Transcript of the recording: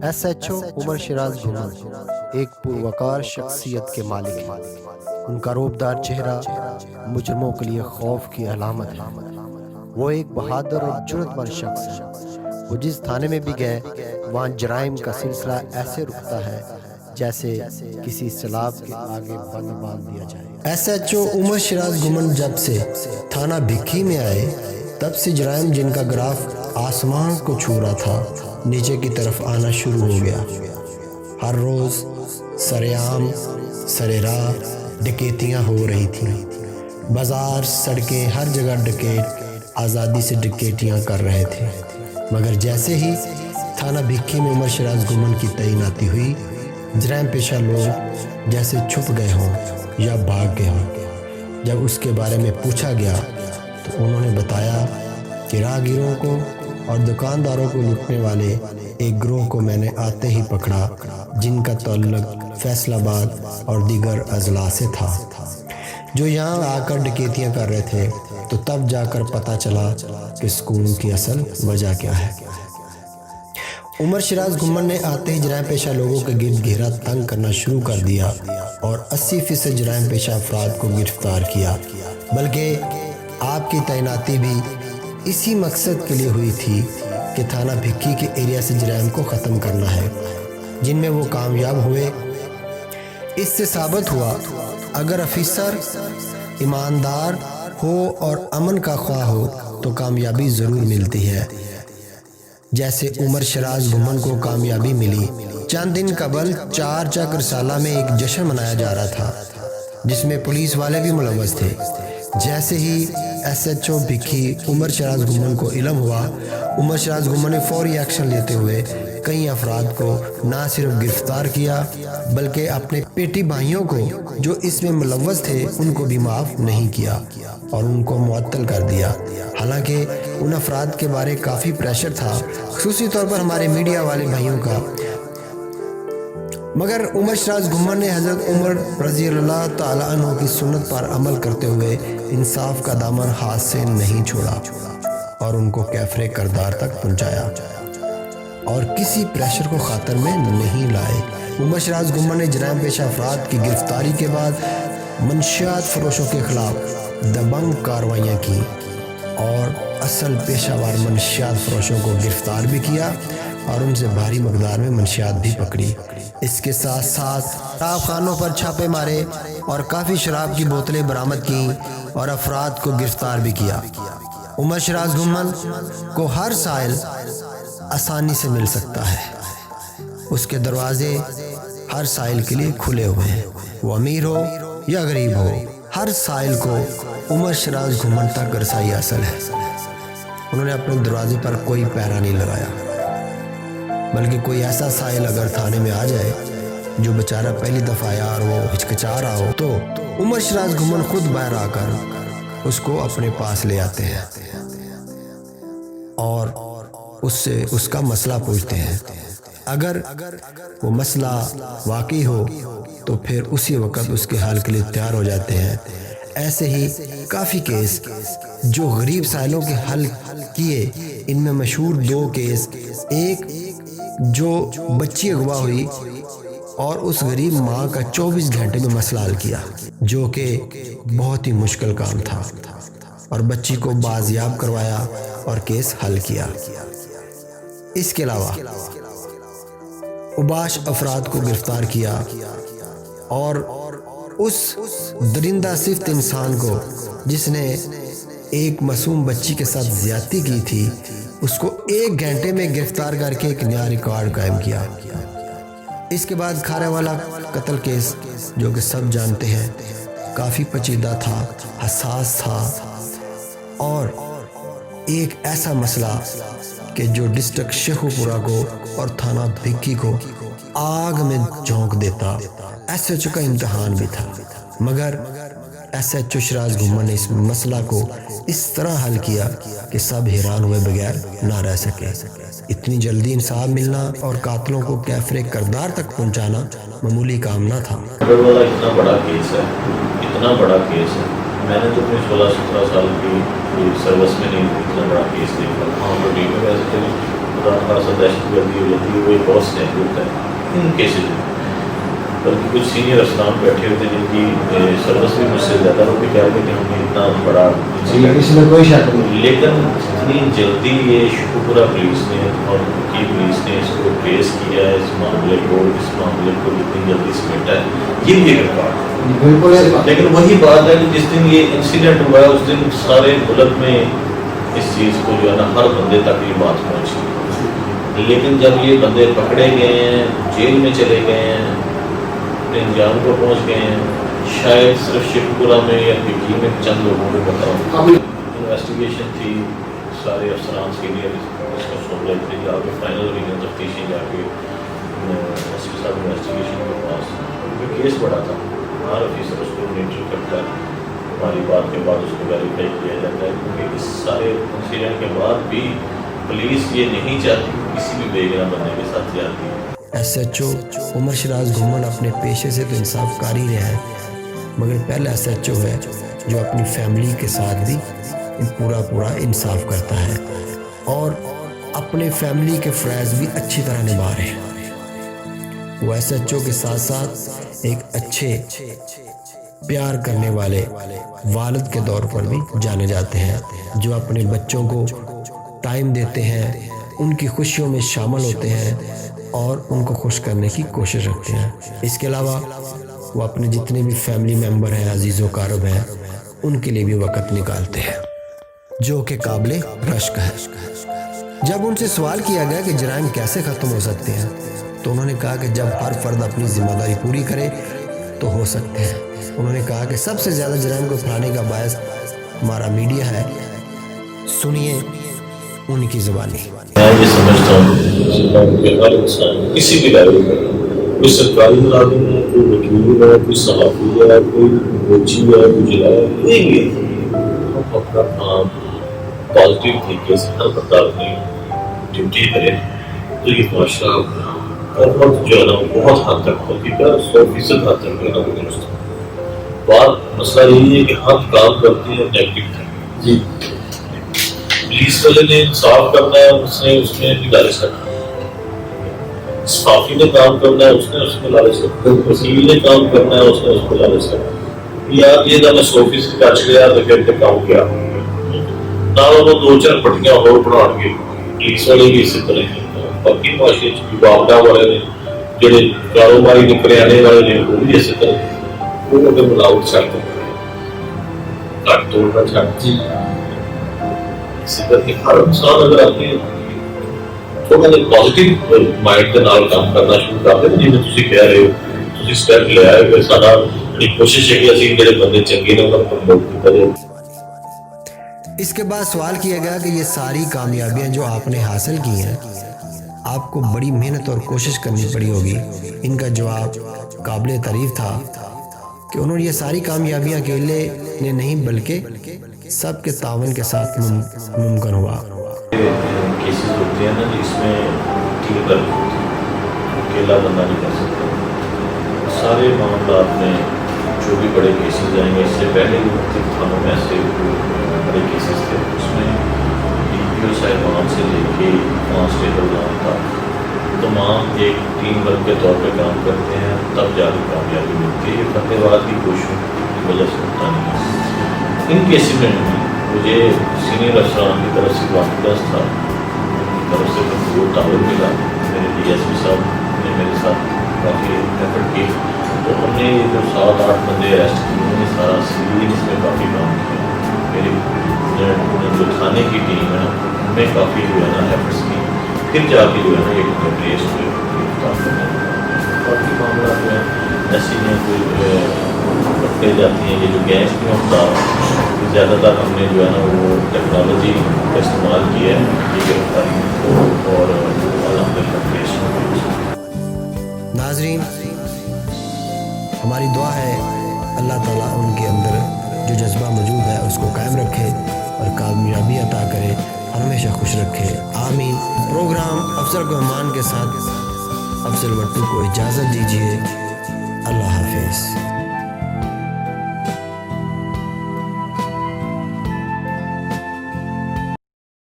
S H O عمر شراز گھمن ایک پروقار شخصیت کے مالک ہیں۔ ان کا روبدار چہرہ مجرموں کے لیے خوف کی علامت ہے۔ وہ ایک بہادر اور جرأت مند شخص ہے۔ وہ جس تھانے میں بھی گئے وہاں جرائم کا سلسلہ ایسے رکتا ہے جیسے کسی سیلاب کے آگے بند باندھ دیا جائے۔ ایس ایچ او عمر شراز گھمن جب سے تھانہ بھکی میں آئے تب سے جرائم جن کا گراف آسمان کو چھو رہا تھا نیچے کی طرف آنا شروع ہو گیا۔ ہر روز سرعام سرراہ ڈکیتیاں ہو رہی تھیں۔ بازار، سڑکیں، ہر جگہ ڈکیت آزادی سے ڈکیتیاں کر رہے تھے۔ مگر جیسے ہی تھانہ بھکی میں عمر شراز گھمن کی تعیناتی ہوئی، جرائم پیشہ لوگ جیسے چھپ گئے ہوں یا بھاگ گئے ہوں۔ جب اس کے بارے میں پوچھا گیا تو انہوں نے بتایا کہ راہگیروں کو اور دکانداروں کو لوٹنے والے ایک گروہ کو میں نے آتے ہی پکڑا جن کا تعلق فیصل آباد اور دیگر اضلاع سے تھا، جو یہاں آ کر ڈکیتیاں کر رہے تھے۔ تو تب جا کر پتہ چلا کہ سکون کی اصل وجہ کیا ہے۔ عمر شراز گھمن نے آتے ہی جرائم پیشہ لوگوں کے گرد گھیرا تنگ کرنا شروع کر دیا اور 80% جرائم پیشہ افراد کو گرفتار کیا۔ بلکہ آپ کی تعیناتی بھی اسی مقصد کے لیے ہوئی تھی کہ تھانہ بھکی کے ایریا سے جرائم کو ختم کرنا ہے، جن میں وہ کامیاب ہوئے۔ اس سے ثابت ہوا اگر افیسر ایماندار ہو اور امن کا خواہ ہو تو کامیابی ضرور ملتی ہے، جیسے عمر شراز گھمن کو کامیابی ملی۔ چند دن قبل 4 چک رسالہ میں ایک جشن منایا جا رہا تھا جس میں پولیس والے بھی ملوث تھے۔ جیسے ہی ایس ایچ او بھکی عمر شراز گھمن کو علم ہوا، عمر شراز گھمن نے فوری ایکشن لیتے ہوئے کئی افراد کو نہ صرف گرفتار کیا بلکہ اپنے پیٹی بھائیوں کو جو اس میں ملوث تھے ان کو بھی معاف نہیں کیا اور ان کو معطل کر دیا۔ حالانکہ ان افراد کے بارے کافی پریشر تھا، خصوصی طور پر ہمارے میڈیا والے بھائیوں کا، مگر عمر شراز گھمن نے حضرت عمر رضی اللہ تعالیٰ عنہ کی سنت پر عمل کرتے ہوئے انصاف کا دامن ہاتھ سے نہیں چھوڑا اور ان کو کیفر کردار تک پہنچایا اور کسی پریشر کو خاطر میں نہیں لائے۔ عمر شراز گھمن نے جرائم پیشہ افراد کی گرفتاری کے بعد منشیات فروشوں کے خلاف دبنگ کارروائیاں کی اور اصل پیشہ وار منشیات فروشوں کو گرفتار بھی کیا اور ان سے بھاری مقدار میں منشیات بھی پکڑی۔ اس کے ساتھ ساتھ شراب خانوں پر چھاپے مارے اور کافی شراب کی بوتلیں برآمد کی اور افراد کو گرفتار بھی کیا۔ عمر شراز گھمن کو ہر سائل آسانی سے مل سکتا ہے، اس کے دروازے ہر سائل کے لیے کھلے ہوئے ہیں، وہ امیر ہو یا غریب ہو، ہر سائل کو عمر شراز گھمن تک رسائی حاصل ہے۔ انہوں نے اپنے دروازے پر کوئی پہرا نہیں لگایا، بلکہ کوئی ایسا سائل اگر تھانے میں آ جائے جو بیچارہ پہلی دفعہ آیا اور وہ ہچکچا رہا ہو تو عمر شراز گھمن خود باہر آ کر اس کو اپنے پاس لے آتے ہیں اور اس سے اس کا مسئلہ پوچھتے ہیں۔ اگر وہ مسئلہ واقعی ہو تو پھر اسی وقت اس کے حل کے لیے تیار ہو جاتے ہیں۔ ایسے ہی کافی کیس جو غریب سائلوں کے حل کیے، ان میں مشہور 2 کیس، ایک جو بچی اغوا ہوئی اور اس غریب ماں کا 24 گھنٹے میں مسئلہ حل کیا، جو کہ بہت ہی مشکل کام تھا، اور بچی کو بازیاب کروایا اور کیس حل کیا۔ اس کے علاوہ اوباش افراد کو گرفتار کیا اور اس درندہ صفت انسان کو جس نے ایک معصوم بچی کے ساتھ زیادتی کی تھی، اس کو 1 گھنٹے میں گرفتار کر کے ایک نیا ریکارڈ قائم کیا۔ اس کے بعد کھارے والا قتل کیس جو کہ سب جانتے ہیں، کافی پیچیدہ تھا، حساس تھا اور ایک ایسا مسئلہ کہ جو ڈسٹرکٹ شیخو پورہ کو اور تھانہ بھکی کو آگ میں جھونک دیتا۔ ایس ایچ او کا امتحان بھی تھا، مگر ایس ایچ او شراز گھمن نے اس مسئلہ کو اس طرح حل کیا کہ سب حیران ہوئے بغیر نہ رہ سکے۔ اتنی جلدی انصاف ملنا اور قاتلوں کو کیفر کردار تک پہنچانا معمولی کام نہ تھا۔ اتنا بڑا کیس ہے، اتنا بڑا کیس ہے، میں نے تو اپنے 16-17 سال کی سروس میں نہیں اتنا بڑا کیس دیکھا۔ وہاں پر ٹیم میں ویسے تھے خدا خاصا دہشت گردی ہو جاتی ہے، وہ ایک اور سینک ہوتا ہے ان کیسز میں. بلکہ کچھ سینئر افسران بیٹھے ہوتے ہیں جن کی سروس بھی مجھ سے زیادہ ہوتی کہہ رہے کہ ہم نے اتنا بڑا اس میں کوئی شک نہیں. لیکن اتنی جلدی یہ شکرپورہ پولیس نے اور کی پولیس نے اس کو ٹریس کیا ہے، اس معاملے کو اتنی جلدی سمیٹا ہے، یہ بھی ایک ریکارڈ ہے. بالکل. لیکن وہی بات ہے کہ جس دن یہ انسیڈنٹ ہوا ہے اس دن سارے ملک میں اس چیز کو جو ہے نا ہر بندے تک یہ بات پہنچی. لیکن جب یہ بندے پکڑے گئے ہیں، جیل میں چلے گئے ہیں، اپنے انجام کو پہنچ گئے ہیں، شاید صرف شیخوپورہ میں یا پکی میں چند لوگوں کو پتا ہو. انویسٹیگیشن تھی، سارے افسران سینئر اس کو سن رہے تھے، جا کے فائنل ریجن تفتیشی جا کے اس کے ساتھ انویسٹیگیشن کے پاس کیونکہ کیس بڑا تھا، ہر آفیسر اس کو مانیٹر کرتا ہے، ہماری بات کے بعد اس کو ویریفائی کیا جاتا ہے. کیونکہ اس سارے انسیڈنٹ کے بعد بھی پولیس یہ نہیں چاہتی کسی بھی بے گناہ بندے کے ساتھ جاتی. ایس ایچ او عمر شراز گھومن اپنے پیشے سے تو انصاف کار ہی رہا ہے، مگر پہلا ایس ایچ او ہے جو اپنی فیملی کے ساتھ بھی پورا انصاف کرتا ہے اور اپنے فیملی کے فرائض بھی اچھی طرح نبھا رہے ہیں. وہ ایس ایچ او کے ساتھ ساتھ ایک اچھے پیار کرنے والے والد کے طور پر بھی جانے جاتے ہیں، جو اپنے بچوں کو ٹائم دیتے ہیں، ان کی خوشیوں میں شامل ہوتے ہیں اور ان کو خوش کرنے کی کوشش رکھتے ہیں. اس کے علاوہ وہ اپنے جتنے بھی فیملی ممبر ہیں، عزیز و اقارب ہیں، ان کے لیے بھی وقت نکالتے ہیں، جو کہ قابل رشک ہے. جب ان سے سوال کیا گیا کہ جرائم کیسے ختم ہو سکتے ہیں تو انہوں نے کہا کہ جب ہر فرد اپنی ذمہ داری پوری کرے تو ہو سکتے ہیں. انہوں نے کہا کہ سب سے زیادہ جرائم کو پھیلانے کا باعث ہمارا میڈیا ہے. سنیے ان کی زبانی. میں یہ سمجھتا ہوں کہ ہر انسان کسی بھی لیول پر، کوئی سرکاری ملازم ہے، کوئی وکیل ہے، کوئی صحافی ہے، کوئی کوچی ہے، کوئی جلا ہے، کوئی بھی ہے، ہم اپنا کام پازیٹیو طریقے سے ہر بندہ اپنی ڈیوٹی کرے تو یہ معاشرہ بہت جو ہے نا بہت حد تک ہوتی ہے، 100% حد تک جو ہے نا وہ درست ہے. بات مسئلہ یہی ہے کہ ہم کام کرتے ہیں نیگیٹو تھنک. جی پولیس والے نے انصاف کرنا ہے، اس میں بھی لالچ رکھنا ہے. صحافی نے کام کرنا ہے، اس میں لالچ رکھنا ہے. وکیل نے کام کرنا ہے، اس کو لالچ رکھنا ہے. یار یہ نہ 100% ٹچ گیا تو پھر کام کیا نہ وہ 2-4 پٹیاں اور بڑھا کے پولیس والے بھی اسی طرح ہیں. باقی معاشرے باغڈا والے نے جڑے کاروباری نے کریانے والے نے وہ بھی اسی طرح ہیں. وہ اگر ملاوٹ چاہتے ہیں کٹ توڑنا چاہتے ہیں. اسی طرح ہر انسان اگر اپنے تھوڑا جہا پازیٹیو مائنڈ کے نال کام کرنا شروع کر دیں، جی تھی کہہ رہے ہو تھی اسٹیپ لے آئے پھر سارا کوشش ہے کہ اسی جڑے بندے چنگے نے انہوں کو پروموٹ کیا جائے. اس کے بعد سوال کیا گیا کہ یہ ساری کامیابیاں جو آپ نے حاصل کی ہیں آپ کو بڑی محنت اور کوشش کرنی پڑی ہوگی. ان کا جواب قابل تعریف تھا کہ انہوں نے یہ ساری کامیابیاں اکیلے نے نہیں بلکہ سب کے تعاون کے ساتھ ممکن ہوا. کیسز ہوتے ہیں نا جس میں ٹیم ورک ہوتی ہے، اکیلا بندہ نہیں کر سکتا. سارے معاملات میں جو بھی بڑے کیسز آئیں گے، اس سے پہلے بھی مختلف تھانوں میں ایسے بڑے کیسز تھے، اس میں ڈی پی او صاحبان سے لے کے کانسٹیبل نام تک تمام ایک ٹیم ورک کے طور پہ کام کرتے ہیں، تب جا کے کامیابی ملتی ہے. یہ فتح واد کی کوششوں کی وجہ سے ہوتا نہیں ہے. ان کیسز میں مجھے سینئر افسران کی طرف سے کانفیڈنس تھا، ان کی طرف سے بہت تعاون ملا. میرے ڈی ایس پی صاحب نے میرے ساتھ کافی ایفرٹ کی، تو ہم نے جو 7-8 بندے اریسٹ کیے انہوں نے سارا سیریز اس میں کافی کام کیا. میری جو تھانے کی ٹیم ہے ان میں کافی جو ہے نا ایفرٹس کی، پھر جا کے جو ہے نا ایک ٹریس ہوئے گرفتار کرنے. باقی معاملات جو ہیں ایسی ہیں کوئی پکڑے جاتی ہیں. یہ جو گیس کی مقدار زیادہ تر ہم نے جو ہے نا وہ ٹیکنالوجی کا استعمال کیا ہے یہ گرفتاری اور الحمدللہ ٹریس ہو گئی. ناظرین، ہماری دعا ہے اللہ تعالیٰ ان کے اندر جو جذبہ موجود ہے اس کو قائم رکھے اور کامیابی عطا کرے، ہمیشہ خوش رکھے. آمین. پروگرام افضل کوہمان کے ساتھ افضل وٹو کو اجازت دیجیے. اللہ حافظ.